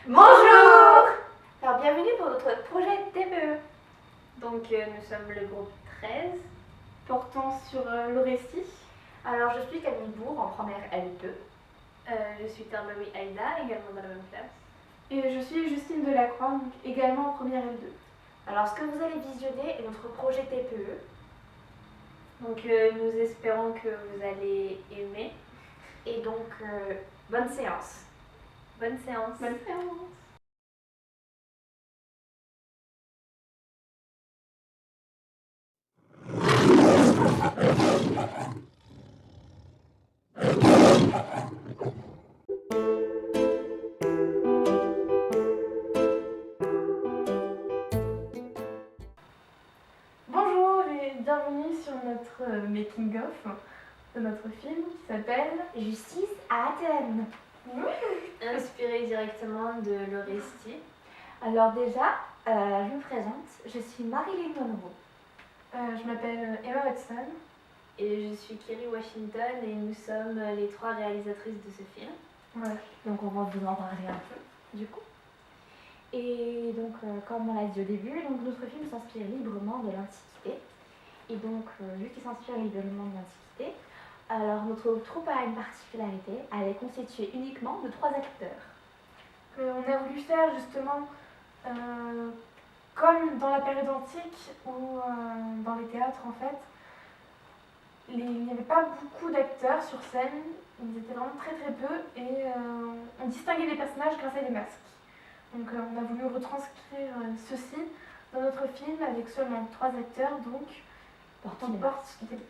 Bonjour! Alors bienvenue pour notre projet TPE. Donc nous sommes le groupe 13, portant sur l'Orestie. Alors je suis Camille Bourg en première L2. je suis Tarbaoui Aïda, également dans la même classe. Et je suis Justine Delacroix, donc également en première L2. Alors ce que vous allez visionner est notre projet TPE. Donc nous espérons que vous allez aimer. Et donc bonne séance. Bonne séance. Bonne séance. Bonjour et bienvenue sur notre making-of de notre film qui s'appelle Justice à Athènes. Inspiré directement de l'Orestie. Alors déjà, je me présente, je suis Marilyn Monroe. Je m'appelle Emma Watson. Et je suis Kerry Washington et nous sommes les 3 réalisatrices de ce film. Voilà. Donc on va vous en parler un peu du coup. Et donc comme on l'a dit au début, donc notre film s'inspire librement de l'Antiquité. Et donc vu qu'il s'inspire librement de l'Antiquité, alors notre troupe a une particularité, elle est constituée uniquement de 3 acteurs. On a voulu faire justement comme dans la période antique ou dans les théâtres en fait. Il n'y avait pas beaucoup d'acteurs sur scène, ils étaient vraiment très très peu et on distinguait les personnages grâce à des masques. Donc on a voulu retranscrire ceci dans notre film avec seulement 3 acteurs donc Portant qui des portent des masques.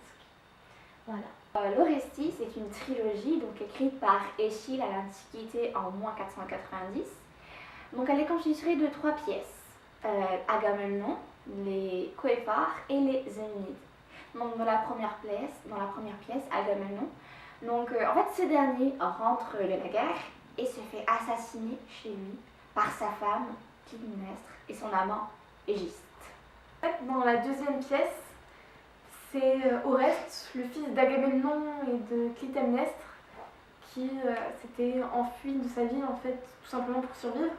Voilà. L'Orestie, c'est une trilogie donc écrite par Échille à l'Antiquité en moins 490. Donc elle est constituée de 3 pièces. Agamemnon, les Coëphars et les Zénides. Donc dans la première pièce, Agamemnon. Donc en fait ce dernier rentre de la guerre et se fait assassiner chez lui par sa femme Clytemnestre et son amant Égiste. En fait, dans la deuxième pièce, c'est Oreste, le fils d'Agamemnon et de Clytemnestre, qui s'était enfui de sa vie en fait, tout simplement pour survivre,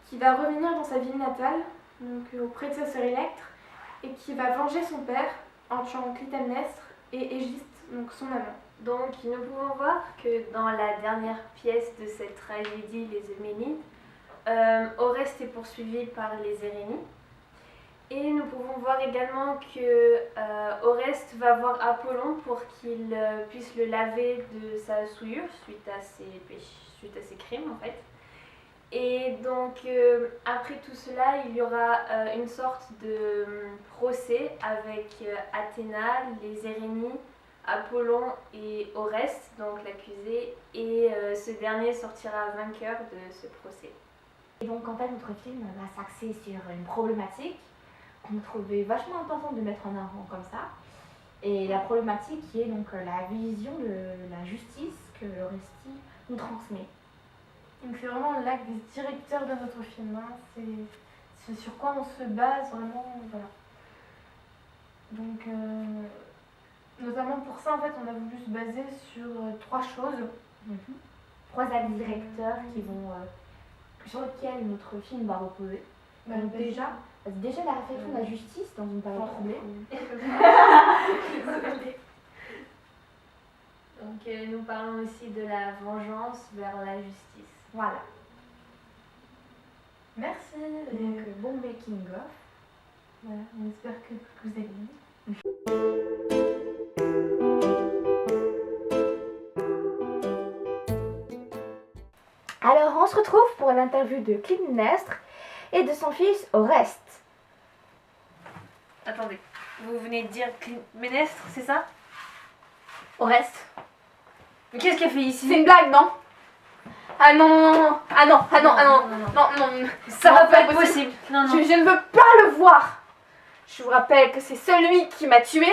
qui va revenir dans sa ville natale, donc auprès de sa sœur Électre, et qui va venger son père en tuant Clytemnestre et Égiste, donc son amant. Donc nous pouvons voir que dans la dernière pièce de cette tragédie, les Euménides, Oreste est poursuivi par les Érénies. Et nous pouvons voir également que Oreste va voir Apollon pour qu'il puisse le laver de sa souillure suite à ses crimes en fait. Et donc après tout cela, il y aura une sorte de procès avec Athéna, les Érénies, Apollon et Oreste, donc l'accusé, et ce dernier sortira vainqueur de ce procès. Et donc en fait notre film va s'axer sur une problématique qu'on trouvait vachement importante de mettre en avant comme ça. Et la problématique qui est donc la vision de la justice que l'Orestie nous transmet. Donc c'est vraiment l'acte des directeurs de notre film, hein. C'est sur quoi on se base vraiment, voilà. Donc notamment pour ça en fait on a voulu se baser sur 3 choses. 3 actes directeurs sur lesquels notre film va reposer. Donc déjà la réflexion de la justice dans une période troublée. Donc nous parlons aussi de la vengeance vers la justice. Voilà. Merci. Donc bon making of. Voilà, on espère que vous avez aimé. Alors on se retrouve pour l'interview de Clytemnestre et de son fils Oreste. Attendez, vous venez de dire Clytemnestre, c'est ça? Oreste. Mais qu'est-ce qu'elle fait ici? C'est une blague, non? Ah non, non, Ça va pas être possible. Non. Je ne veux pas le voir. Je vous rappelle que c'est celui qui m'a tué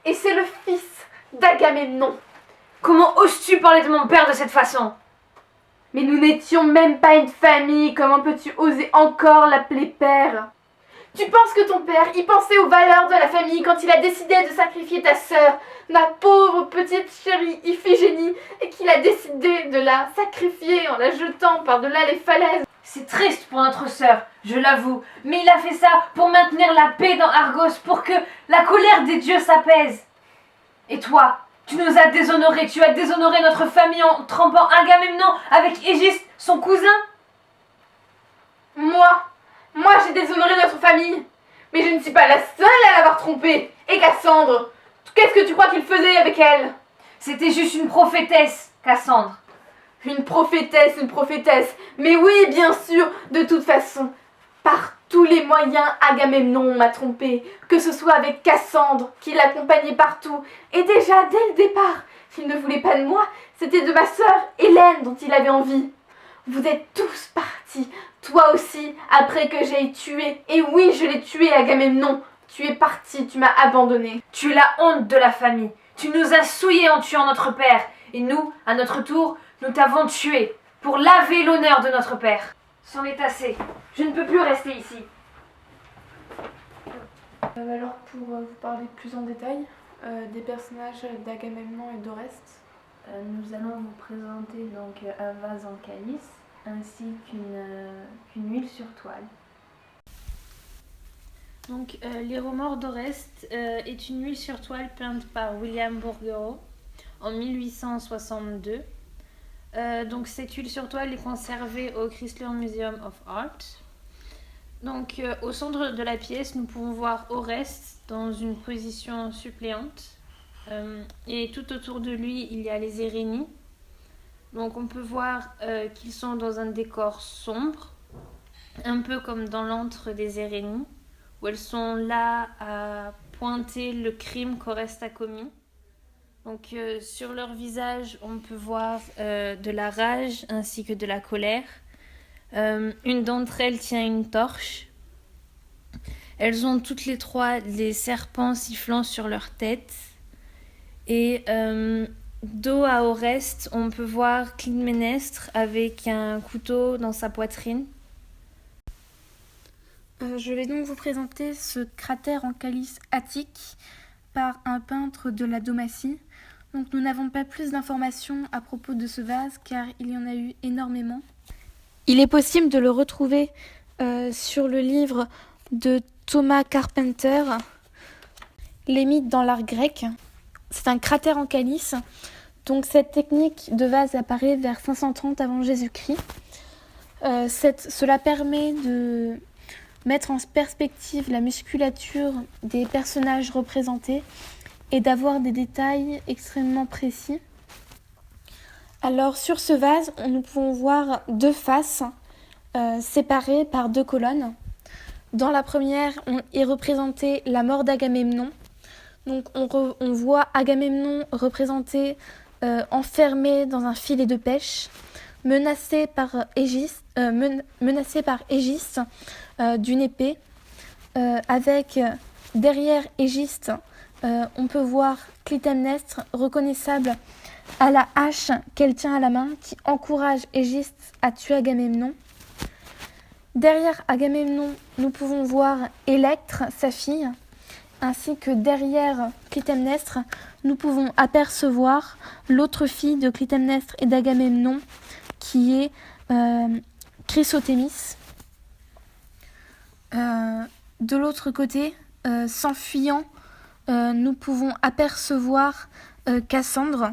et c'est le fils d'Agamemnon. Comment oses-tu parler de mon père de cette façon? Mais nous n'étions même pas une famille, comment peux-tu oser encore l'appeler père? Tu penses que ton père, y pensait aux valeurs de la famille quand il a décidé de sacrifier ta sœur, ma pauvre petite chérie Iphigénie, et qu'il a décidé de la sacrifier en la jetant par-delà les falaises? C'est triste pour notre sœur, je l'avoue, mais il a fait ça pour maintenir la paix dans Argos, pour que la colère des dieux s'apaise. Et toi, tu nous as déshonorés, tu as déshonoré notre famille en trempant Agamemnon avec Égiste, son cousin. Moi j'ai déshonoré notre famille, mais je ne suis pas la seule à l'avoir trompée. Et Cassandre, qu'est-ce que tu crois qu'il faisait avec elle? C'était juste une prophétesse, Cassandre. Une prophétesse. Mais oui, bien sûr, de toute façon, par tous les moyens, Agamemnon m'a trompée, que ce soit avec Cassandre, qui l'accompagnait partout, et déjà, dès le départ, s'il ne voulait pas de moi, c'était de ma sœur Hélène dont il avait envie. Vous êtes tous partis, toi aussi, après que j'aie tué, et oui, je l'ai tué, Agamemnon. Tu es parti, tu m'as abandonné. Tu es la honte de la famille. Tu nous as souillés en tuant notre père. Et nous, à notre tour, nous t'avons tué pour laver l'honneur de notre père. C'en est assez. Je ne peux plus rester ici. Alors, pour vous parler plus en détail des personnages d'Agamemnon et d'Oreste, Nous allons vous présenter donc un vase en calice ainsi qu'une huile sur toile. Donc, Les Remords d'Oreste est une huile sur toile peinte par William Bourguereau en 1862. Donc, cette huile sur toile est conservée au Chrysler Museum of Art. Donc, au centre de la pièce, nous pouvons voir Oreste dans une position suppléante. Et tout autour de lui, il y a les Érénies. Donc, on peut voir qu'ils sont dans un décor sombre, un peu comme dans l'antre des Érénies, où elles sont là à pointer le crime qu'Oreste a commis. Donc sur leur visage, on peut voir de la rage ainsi que de la colère. Une d'entre elles tient une torche. Elles ont toutes les trois des serpents sifflant sur leur tête. Et dos à Oreste, on peut voir Clytemnestre avec un couteau dans sa poitrine. Je vais donc vous présenter ce cratère en calice attique par un peintre de la Dalmatie. Donc nous n'avons pas plus d'informations à propos de ce vase car il y en a eu énormément. Il est possible de le retrouver sur le livre de Thomas Carpenter, Les mythes dans l'art grec. C'est un cratère en calice. Donc cette technique de vase apparaît vers 530 avant Jésus-Christ. Cela permet de mettre en perspective la musculature des personnages représentés et d'avoir des détails extrêmement précis. Alors sur ce vase, nous pouvons voir deux faces séparées par deux colonnes. Dans la première, est représentée la mort d'Agamemnon. Donc on voit Agamemnon représenté enfermé dans un filet de pêche, menacé par Égiste d'une épée, avec derrière Égiste, on peut voir Clytemnestre reconnaissable à la hache qu'elle tient à la main, qui encourage Égiste à tuer Agamemnon. Derrière Agamemnon, nous pouvons voir Électre, sa fille, ainsi que derrière Clytemnestre, nous pouvons apercevoir l'autre fille de Clytemnestre et d'Agamemnon, qui est Chrysothémis. De l'autre côté, s'enfuyant, nous pouvons apercevoir Cassandre.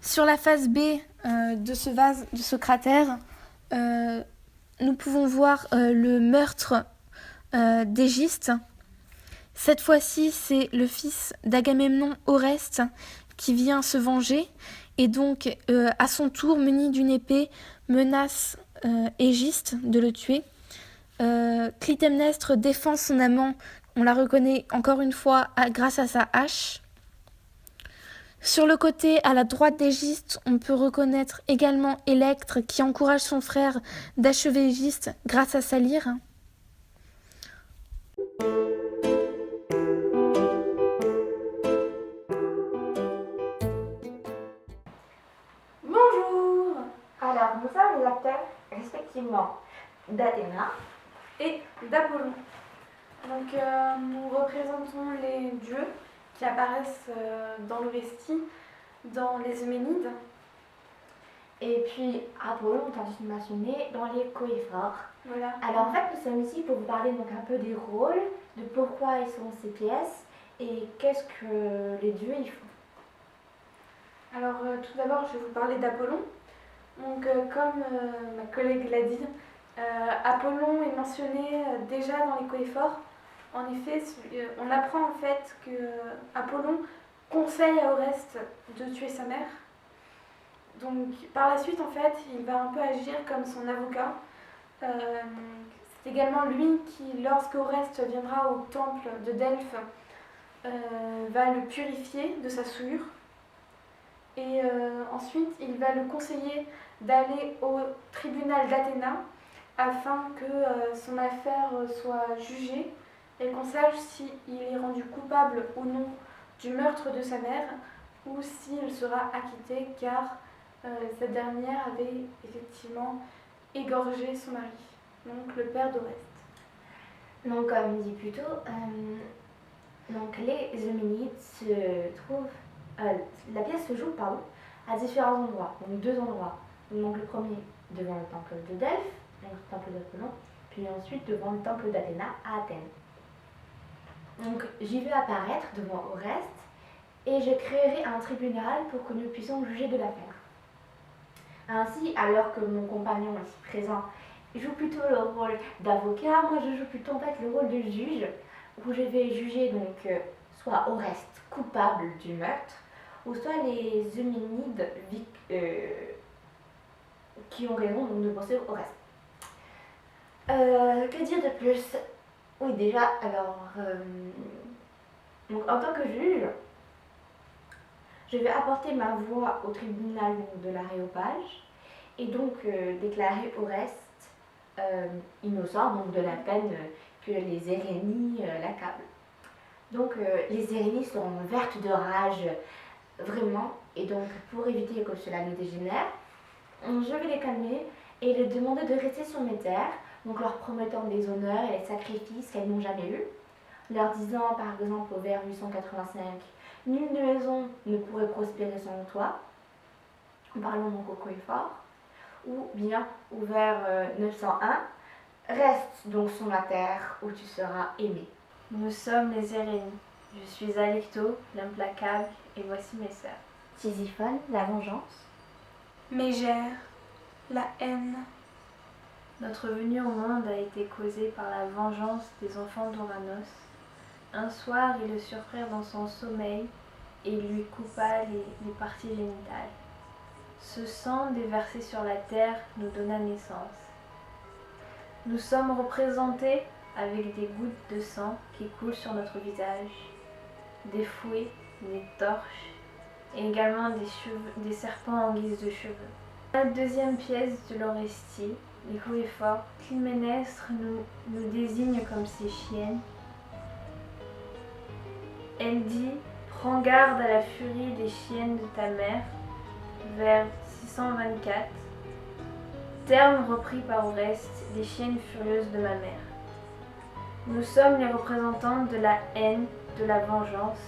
Sur la face B de ce vase, de ce cratère, nous pouvons voir le meurtre d'Égiste. Cette fois-ci, c'est le fils d'Agamemnon, Oreste, qui vient se venger et donc, à son tour, muni d'une épée, menace Égiste de le tuer. Clytemnestre défend son amant, on la reconnaît encore une fois grâce à sa hache. Sur le côté, à la droite d'Égiste, on peut reconnaître également Électre qui encourage son frère d'achever Égiste grâce à sa lyre. Bonjour. Alors, nous sommes les acteurs respectivement d'Athéna et d'Apollon. Donc nous représentons les dieux qui apparaissent dans l'Orestie, dans les Euménides. Et puis Apollon, on t'a mentionné dans les Coéphores. Voilà. Alors en fait, nous sommes ici pour vous parler donc un peu des rôles, de pourquoi ils sont ces pièces et qu'est-ce que les dieux y font. Alors tout d'abord, je vais vous parler d'Apollon. Donc comme ma collègue l'a dit, Apollon est mentionné déjà dans les Coéphores. En effet, on apprend en fait que Apollon conseille à Oreste de tuer sa mère. Donc par la suite, en fait, il va un peu agir comme son avocat. C'est également lui qui, lorsque Oreste viendra au temple de Delphes, va le purifier de sa souillure. Et ensuite, il va le conseiller d'aller au tribunal d'Athéna afin que son affaire soit jugée et qu'on sache s'il est rendu coupable ou non du meurtre de sa mère ou s'il sera acquitté car cette dernière avait effectivement égorgé son mari, donc le père d'Oreste. Donc comme dit plus tôt, donc les Euménides se trouvent, la pièce se joue à différents endroits, donc 2 endroits. Donc le premier devant le temple de Delphes, donc le temple d'Apollon, puis ensuite devant le temple d'Athéna à Athènes. Donc j'y vais apparaître devant Oreste et je créerai un tribunal pour que nous puissions juger de l'affaire. Ainsi, alors que mon compagnon ici présent joue plutôt le rôle d'avocat, moi je joue plutôt en fait le rôle de juge, où je vais juger donc soit Oreste coupable du meurtre, ou soit les Euménides qui ont raison donc, de poursuivre Oreste. Que dire de plus? Oui, déjà, alors, donc, en tant que juge, je vais apporter ma voix au tribunal de l'Aréopage et donc déclarer Oreste innocent donc, de la peine que les Hérénies l'accablent. Donc les Hérénies seront vertes de rage, vraiment, et donc pour éviter que cela ne dégénère, je vais les calmer et les demander de rester sur mes terres, donc leur promettant des honneurs et les sacrifices qu'elles n'ont jamais eus, leur disant par exemple au vers 885 « Nulle maison ne pourrait prospérer sans toi », parlons donc au Coéphore, ou bien au vers 901 « Reste donc sur la terre où tu seras aimé ». Nous sommes les Hérénies. Je suis Alecto, l'implacable, et voici mes sœurs. Tisiphone, la vengeance. Mégère, la haine. Notre venue au monde a été causée par la vengeance des enfants d'Ouranos. Un soir, ils le surprirent dans son sommeil et il lui coupa les parties génitales. Ce sang déversé sur la terre nous donna naissance. Nous sommes représentés avec des gouttes de sang qui coulent sur notre visage, des fouets, des torches et également des serpents en guise de cheveux. Dans la deuxième pièce de l'Orestie, les Coéphores, Clyménestre nous désigne comme ses chiennes. Elle dit « Prends garde à la furie des chiennes de ta mère » vers 624, terme repris par Oreste, les chiennes furieuses de ma mère. Nous sommes les représentants de la haine, de la vengeance.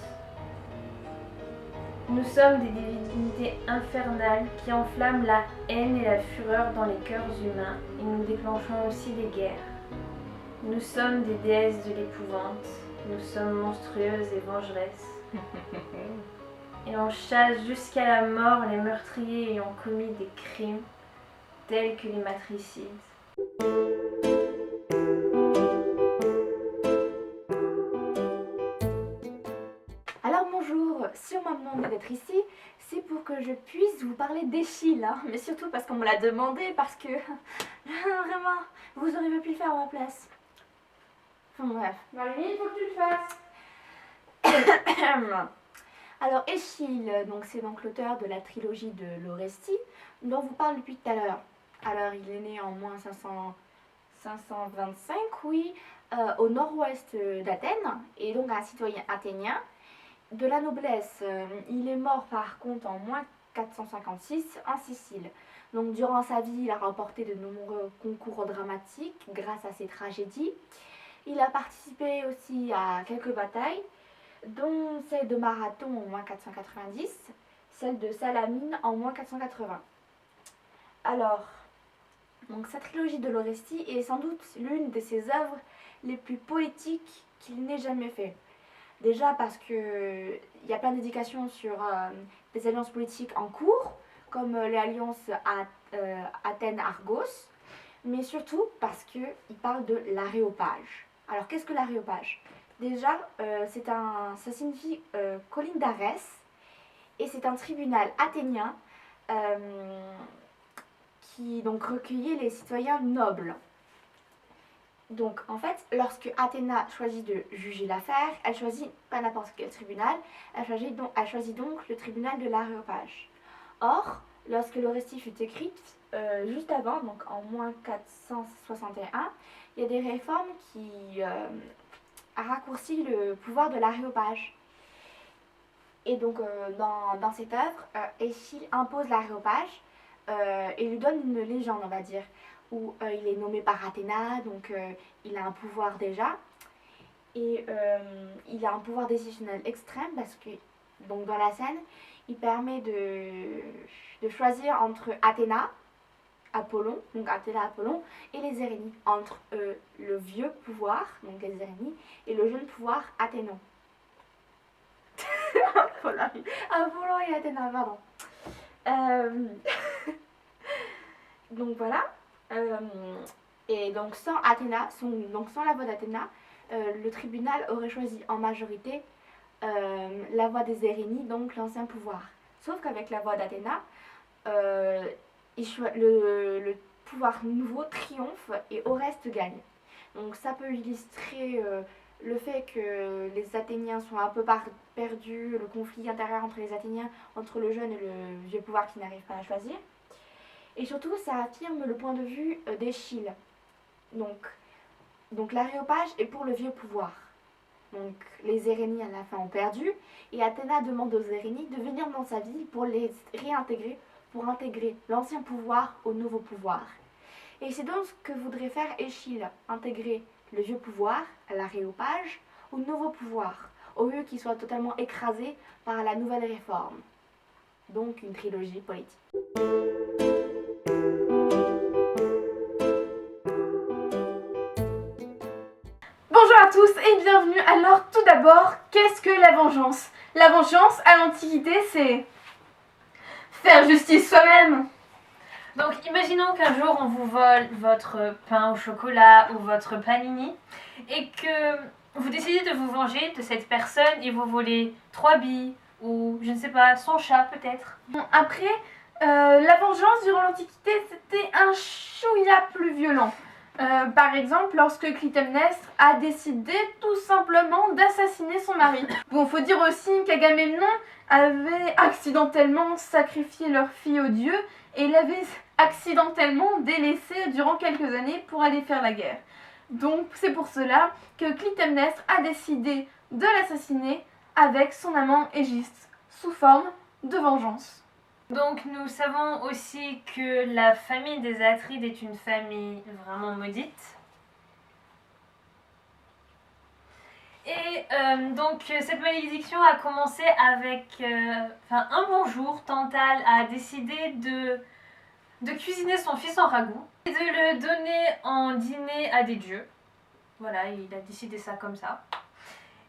Nous sommes des divinités infernales qui enflamment la haine et la fureur dans les cœurs humains et nous déclenchons aussi des guerres. Nous sommes des déesses de l'épouvante, nous sommes monstrueuses et vengeresses. Et on chasse jusqu'à la mort les meurtriers ayant commis des crimes tels que les matricides. Alors bonjour, si on m'a demandé d'être ici, c'est pour que je puisse vous parler d'Échille, hein, mais surtout parce qu'on me l'a demandé, parce que vraiment, vous auriez pu le faire à ma place. Enfin bref. Marie, il faut que tu le fasses. Alors Échille, donc c'est donc l'auteur de la trilogie de l'Orestie, dont on vous parle depuis tout à l'heure. Alors il est né en moins 525, oui, au nord-ouest d'Athènes, et donc un citoyen athénien. De la noblesse, il est mort par contre en moins 456 en Sicile. Donc durant sa vie, il a remporté de nombreux concours dramatiques grâce à ses tragédies. Il a participé aussi à quelques batailles, dont celle de Marathon en moins 490, celle de Salamine en moins 480. Alors, donc sa trilogie de l'Orestie est sans doute l'une de ses œuvres les plus poétiques qu'il n'ait jamais fait. Déjà parce qu'il y a plein d'indications sur des alliances politiques en cours, comme les alliances Athènes-Argos, mais surtout parce qu'il parle de l'aréopage. Alors qu'est-ce que l'aréopage? Déjà, ça signifie colline d'Arès, et c'est un tribunal athénien qui donc recueillait les citoyens nobles. Donc en fait, lorsque Athéna choisit de juger l'affaire, elle choisit pas n'importe quel tribunal, elle choisit donc le tribunal de l'Aréopage. Or, lorsque l'Orestie fut écrite, juste avant, donc en moins 461, il y a des réformes qui a raccourci le pouvoir de l'aréopage. Et donc dans cette œuvre, Échille impose l'aréopage et lui donne une légende, on va dire, où il est nommé par Athéna, donc il a un pouvoir déjà. Et il a un pouvoir décisionnel extrême parce que donc dans la scène, il permet de choisir entre Apollon, et les Érénies, entre le vieux pouvoir, donc les Érénies, et le jeune pouvoir Athénon. Apollon et Athéna, pardon. Donc voilà. Et donc sans Athéna, sans la voix d'Athéna, le tribunal aurait choisi en majorité la voix des Érénies, donc l'ancien pouvoir. Sauf qu'avec la voix d'Athéna, le pouvoir nouveau triomphe et Oreste gagne. Donc ça peut illustrer le fait que les Athéniens sont un peu perdus, le conflit intérieur entre les Athéniens, entre le jeune et le vieux pouvoir qui n'arrive pas à choisir. Et surtout, ça affirme le point de vue d'Échille. Donc l'aréopage est pour le vieux pouvoir. Donc les Érénies à la fin ont perdu, et Athéna demande aux Érénies de venir dans sa ville pour les réintégrer, pour intégrer l'ancien pouvoir au nouveau pouvoir. Et c'est donc ce que voudrait faire Échille, intégrer le vieux pouvoir, l'aréopage, au nouveau pouvoir, au lieu qu'il soit totalement écrasé par la nouvelle réforme. Donc une trilogie politique. Bonjour à tous et bienvenue. Alors tout d'abord, qu'est-ce que la vengeance? La vengeance à l'Antiquité, c'est faire justice soi-même. Donc imaginons qu'un jour on vous vole votre pain au chocolat ou votre panini et que vous décidez de vous venger de cette personne et vous volez 3 billes ou je ne sais pas, son chat peut-être. Bon, après, la vengeance durant l'Antiquité, c'était un chouïa plus violent. Par exemple, lorsque Clytemnestre a décidé tout simplement d'assassiner son mari. Bon, faut dire aussi qu'Agamemnon avait accidentellement sacrifié leur fille aux dieux et l'avait accidentellement délaissé durant quelques années pour aller faire la guerre. Donc c'est pour cela que Clytemnestre a décidé de l'assassiner avec son amant Égiste, sous forme de vengeance. Donc nous savons aussi que la famille des Atrides est une famille vraiment maudite. Et donc cette malédiction a commencé avec un bon jour, Tantale a décidé de cuisiner son fils en ragoût et de le donner en dîner à des dieux. Voilà, il a décidé ça comme ça.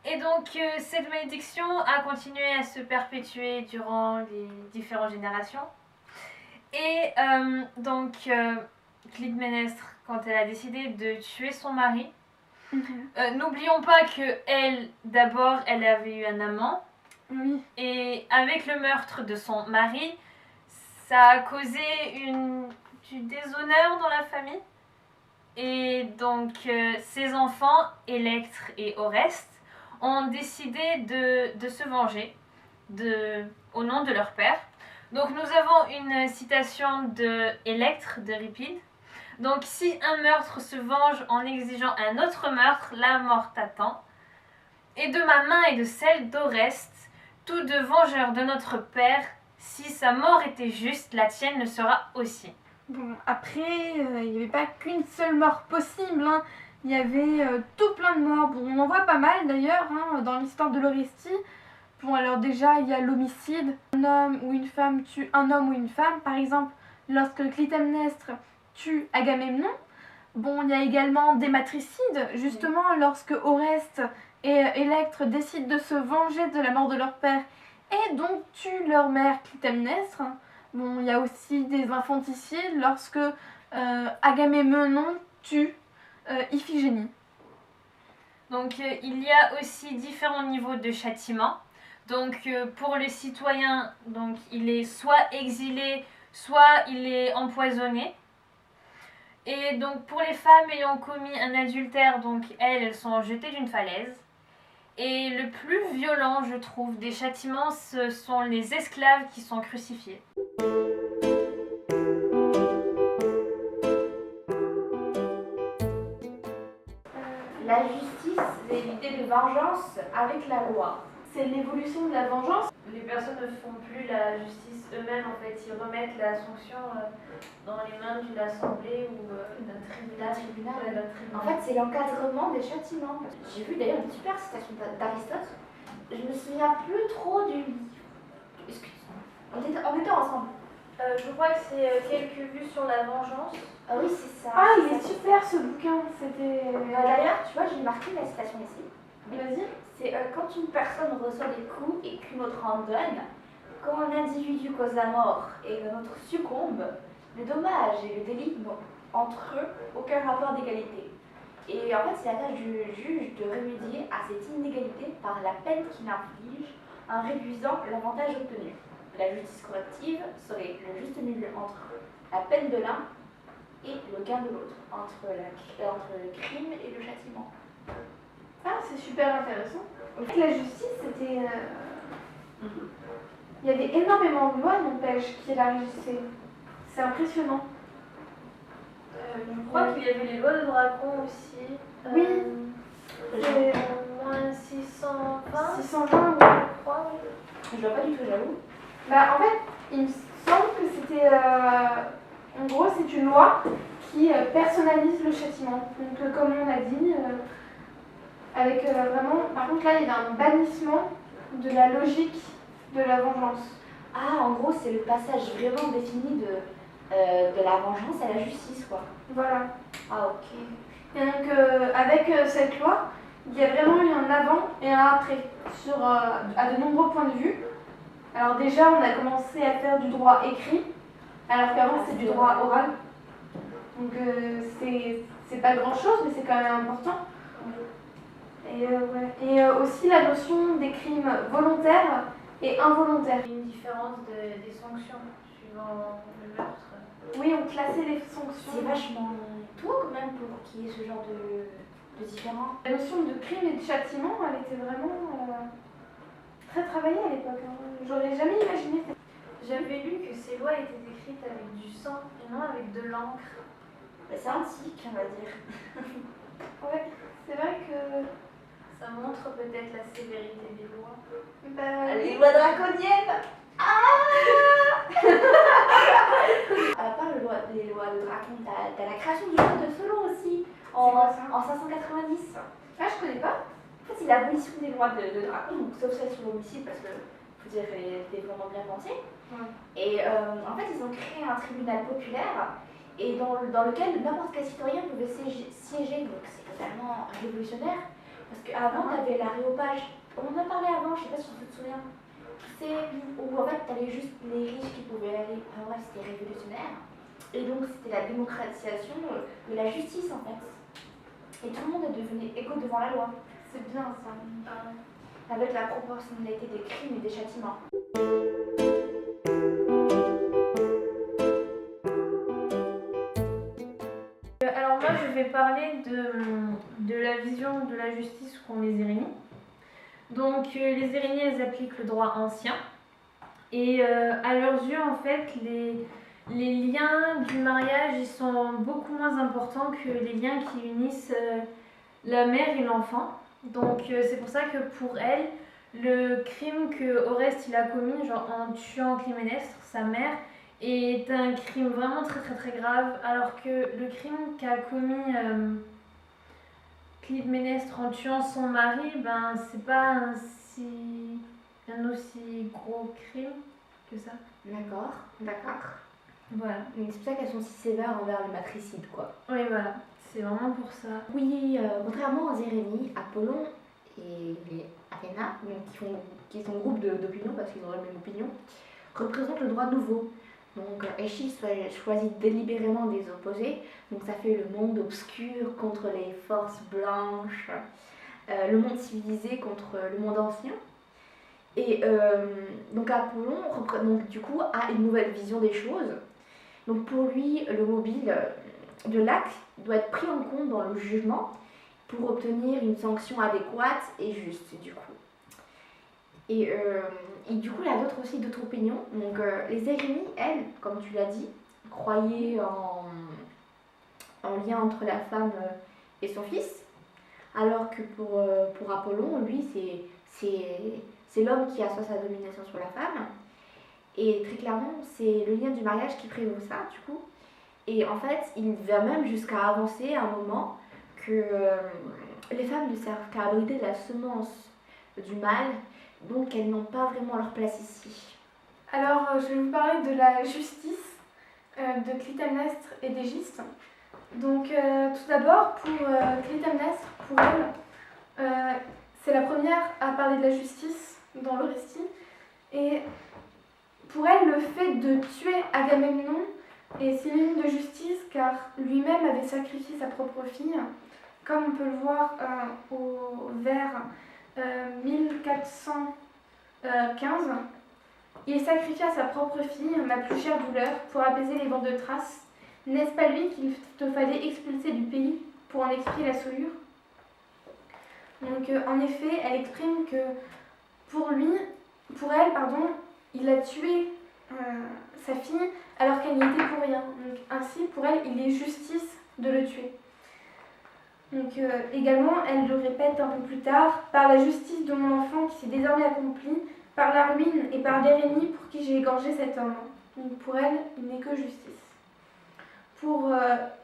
Et donc cette malédiction a continué à se perpétuer durant les différentes générations. Et Clytemnestre, quand elle a décidé de tuer son mari, n'oublions pas que elle, d'abord, elle avait eu un amant. Oui. Et avec le meurtre de son mari, ça a causé du déshonneur dans la famille. Et donc ses enfants, Électre et Oreste, ont décidé de se venger au nom de leur père. Donc nous avons une citation de Électre d'Euripide. Donc si un meurtre se venge en exigeant un autre meurtre, la mort t'attend. Et de ma main et de celle d'Oreste, tous deux vengeurs de notre père, Si sa mort était juste, la tienne le sera aussi. Bon, après, il n'y avait pas qu'une seule mort possible, hein. Il y avait tout plein de morts. Bon, on en voit pas mal d'ailleurs hein, dans l'histoire de l'Orestie. Bon, alors déjà, il y a l'homicide. Un homme ou une femme tue un homme ou une femme. Par exemple, lorsque Clytemnestre tue Agamemnon. Bon, il y a également des matricides, justement, lorsque Oreste et Électre décident de se venger de la mort de leur père et donc tuent leur mère Clytemnestre. Bon, il y a aussi des infanticides lorsque Agamemnon tue Iphigénie. Donc il y a aussi différents niveaux de châtiment. Donc pour le citoyen, donc, il est soit exilé, soit il est empoisonné. Et donc pour les femmes ayant commis un adultère, donc elles sont jetées d'une falaise. Et le plus violent, je trouve, des châtiments, ce sont les esclaves qui sont crucifiés. La justice, c'est l'idée de vengeance avec la loi. C'est l'évolution de la vengeance. Les personnes ne font plus la justice eux-mêmes, en fait. Ils remettent la sanction dans les mains d'une assemblée ou d'un tribunal. Ouais, d'un tribunal. En fait, c'est l'encadrement des châtiments. J'ai vu d'ailleurs une super citation d'Aristote. Je me souviens plus trop du livre. Excuse-moi. On était ensemble. Je crois que c'est quelques vues sur la vengeance. Ah oui, c'est ça. Ah, c'est il est ça. super ce bouquin. C'était. D'ailleurs, tu vois, j'ai marqué la citation ici. Vas-y. C'est quand une personne reçoit des coups et qu'une autre en donne, quand un individu cause la mort et qu'un autre succombe, le dommage et le délit n'ont entre eux aucun rapport d'égalité. Et en fait, c'est la tâche du juge de remédier à cette inégalité par la peine qu'il inflige en réduisant l'avantage obtenu. La justice corrective serait le juste milieu entre la peine de l'un et le gain de l'autre, entre le crime et le châtiment. Ah, c'est super intéressant. La justice, c'était. Il y avait énormément de lois, n'empêche, qui la régissaient. C'est impressionnant. Je crois qu'il y avait les lois de Dracon aussi. Oui. C'est moins 620. 620, Je crois, oui. Je vois pas du tout, j'avoue. Bah, en fait, il me semble que c'était. En gros, c'est une loi qui personnalise le châtiment. Donc, comme on a dit, avec vraiment. Par contre, là, il y a un bannissement de la logique de la vengeance. Ah, en gros, c'est le passage vraiment défini de la vengeance à la justice, quoi. Voilà. Ah, ok. Et donc, avec cette loi, il y a vraiment eu un avant et un après à de nombreux points de vue. Alors déjà, on a commencé à faire du droit écrit, alors qu'avant c'était du droit oral. Donc c'est pas grand chose, mais c'est quand même important. Et, ouais. Et aussi la notion des crimes volontaires et involontaires. Il y a une différence des sanctions suivant le meurtre. Oui, on classait les sanctions. C'est vachement tôt, quand même, pour qu'il y ait ce genre de différence. La notion de crime et de châtiment, elle était vraiment très travaillée à l'époque. Hein. J'aurais jamais imaginé. J'avais lu que ces lois étaient écrites avec du sang et non avec de l'encre. Bah, c'est antique, on va dire. Ouais, c'est vrai que. Ça montre peut-être la sévérité des lois. Bah, Les lois draconiennes. À part les lois de Dracon, t'as la création du jeu de Solo aussi, en 590. ah, je connais pas. En fait, c'est l'abolition des lois de Dracon, donc sauf celle sur l'homicide, parce que, faut dire, elle était vraiment bien pensée. Ouais. Et en fait, ils ont créé un tribunal populaire, et dans lequel n'importe quel citoyen pouvait siéger, donc c'est totalement révolutionnaire, parce qu'avant, t'avais l'aréopage. On en a parlé avant, je sais pas si tu te souviens. C'est où en fait, t'avais juste les riches qui pouvaient aller. Enfin, bref, c'était révolutionnaire. Et donc, c'était la démocratisation de la justice, en fait. Et tout le monde est devenu égaux devant la loi. C'est bien ça. Avec la proportionnalité des crimes et des châtiments. Alors moi je vais parler de la vision de la justice qu'ont les Érénies. Donc les Érénies elles appliquent le droit ancien et à leurs yeux en fait les liens du mariage ils sont beaucoup moins importants que les liens qui unissent la mère et l'enfant. Donc c'est pour ça que pour elles le crime que Oreste il a commis genre, en tuant Clytemnestre, sa mère, est un crime vraiment très très très grave, alors que le crime qu'a commis Clytemnestre en tuant son mari, ben c'est pas un aussi gros crime que ça. D'accord, d'accord. Voilà. Donc, c'est pour ça qu'elles sont si sévères envers les matricides, quoi. Oui, voilà. C'est vraiment pour ça. Oui, contrairement aux Érénies, Apollon et les Athéna, donc qui sont groupe d'opinion parce qu'ils ont la même opinion, représentent le droit nouveau. Donc Échille choisit délibérément des opposés, donc ça fait le monde obscur contre les forces blanches, le monde civilisé contre le monde ancien. Et donc Apollon, donc, du coup, a une nouvelle vision des choses. Donc pour lui, le mobile de l'acte doit être pris en compte dans le jugement pour obtenir une sanction adéquate et juste, du coup. Et du coup, il y a d'autres opinions. Donc les Érénies, elles, comme tu l'as dit, croyaient en lien entre la femme et son fils, alors que pour Apollon, lui, c'est l'homme qui assoit sa domination sur la femme. Et très clairement, c'est le lien du mariage qui prévaut ça, du coup. Et en fait, il va même jusqu'à avancer à un moment que les femmes ne servent qu'à abriter la semence du mal, donc elles n'ont pas vraiment leur place ici. Alors, je vais vous parler de la justice de Clytemnestre et d'Égiste. Donc, tout d'abord, pour Clytemnestre, pour elle, c'est la première à parler de la justice dans le récit. Et pour elle, le fait de tuer Agamemnon est synonyme de justice car lui-même avait sacrifié sa propre fille, comme on peut le voir vers 1415. Il sacrifia sa propre fille, ma plus chère douleur, pour apaiser les vents de Thrace. N'est-ce pas lui qu'il te fallait expulser du pays pour en expier la souillure? Donc, en effet, elle exprime que pour elle, il a tué sa fille alors qu'elle n'y était pour rien. Donc, ainsi, pour elle, il est justice de le tuer. Donc, également, elle le répète un peu plus tard, par la justice de mon enfant qui s'est désormais accomplie, par la ruine et par l'Érénie pour qui j'ai égorgé cet homme. Donc, pour elle, il n'est que justice. Pour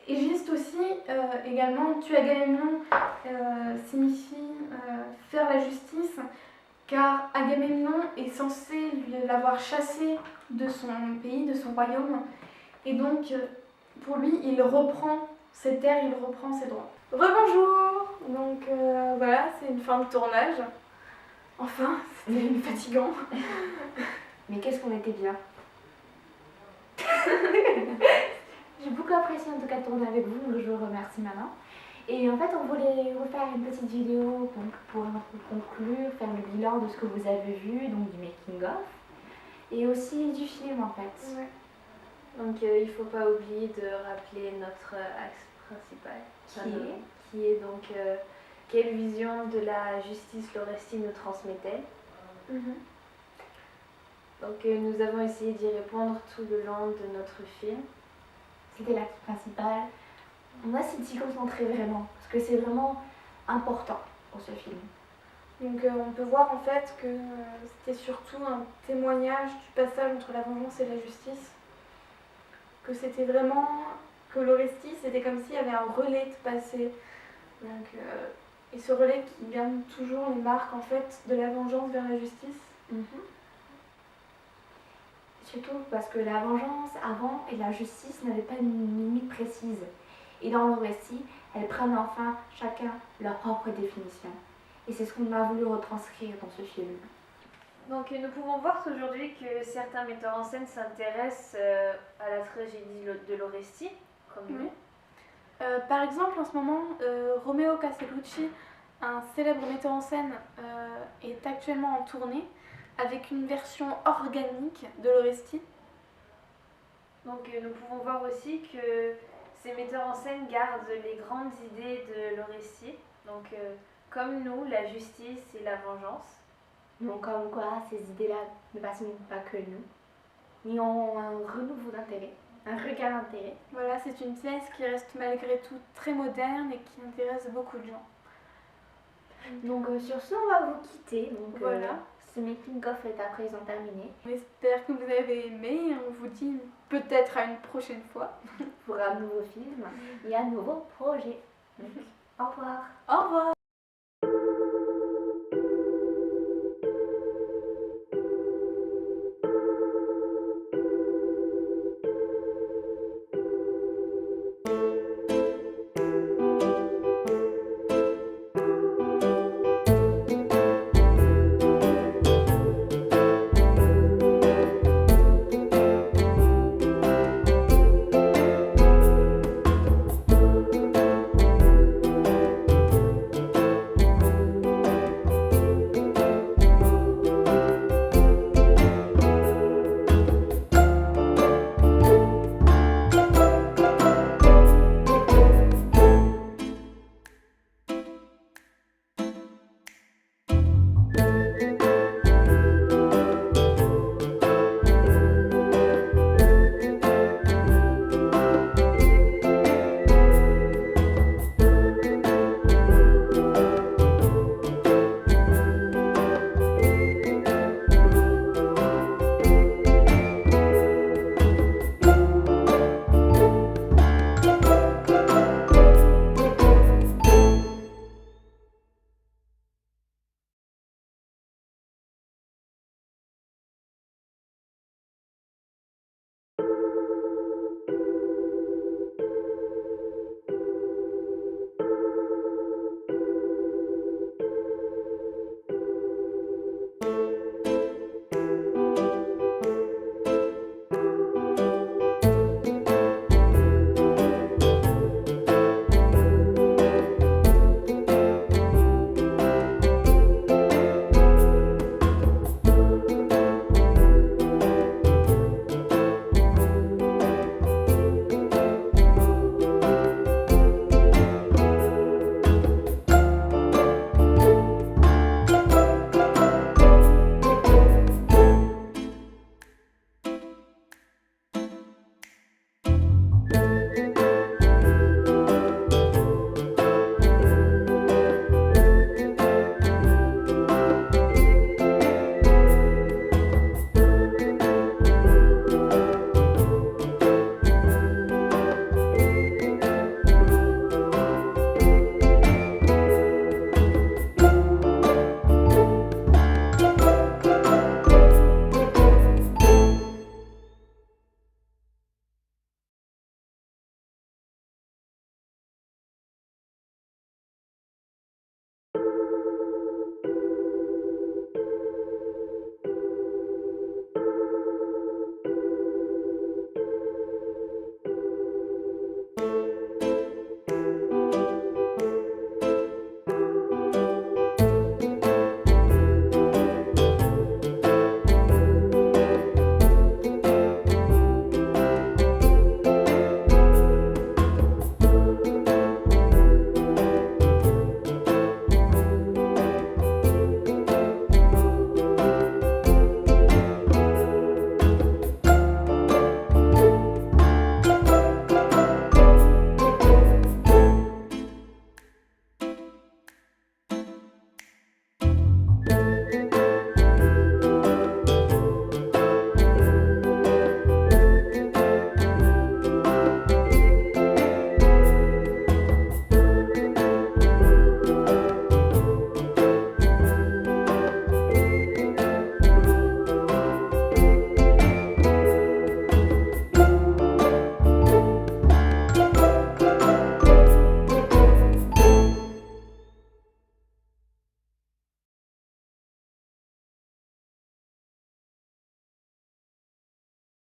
Égiste aussi, également, tuer Agamemnon signifie faire la justice, car Agamemnon est censé l'avoir chassé de son pays, de son royaume, et donc pour lui, il reprend ses terres, il reprend ses droits. Rebonjour. Donc voilà, c'est une fin de tournage. Enfin, c'était fatigant. Mais qu'est-ce qu'on était bien. J'ai beaucoup apprécié en tout cas de tourner avec vous, donc je vous remercie maintenant. Et en fait, on voulait vous faire une petite vidéo pour conclure, faire le bilan de ce que vous avez vu, donc du making-of, et aussi du film en fait. Ouais. Donc il ne faut pas oublier de rappeler notre axe principal, qui est donc quelle vision de la justice l'Orestie nous transmettait. Donc nous avons essayé d'y répondre tout le long de notre film. C'était l'axe principal. On a essayé de s'y concentrer vraiment, parce que c'est vraiment important pour ce film. Donc on peut voir en fait que c'était surtout un témoignage du passage entre la vengeance et la justice. Que c'était vraiment, que l'Orestie c'était comme s'il y avait un relais de passé. Donc, et ce relais qui garde toujours les marques en fait de la vengeance vers la justice. Surtout parce que la vengeance avant et la justice n'avaient pas une limite précise. Et dans le récit, elles prennent enfin chacun leur propre définition. Et c'est ce qu'on a voulu retranscrire dans ce film. Donc nous pouvons voir aujourd'hui que certains metteurs en scène s'intéressent à la tragédie de l'Orestie, comme nous. Par exemple, en ce moment, Romeo Castellucci, un célèbre metteur en scène, est actuellement en tournée avec une version organique de l'Orestie. Donc nous pouvons voir aussi que ces metteurs en scène gardent les grandes idées de l'Orestie. Donc comme nous, la justice et la vengeance. Donc comme quoi, ces idées-là ne passionnent pas que nous. Ils ont un renouveau d'intérêt, un regain d'intérêt. Voilà, c'est une pièce qui reste malgré tout très moderne et qui intéresse beaucoup de gens. Donc sur ce, on va vous quitter. Donc Voilà. ce making-of est à présent terminé. On espère que vous avez aimé. On vous dit peut-être à une prochaine fois. Pour un nouveau film et un nouveau projet. Donc, au revoir. Au revoir.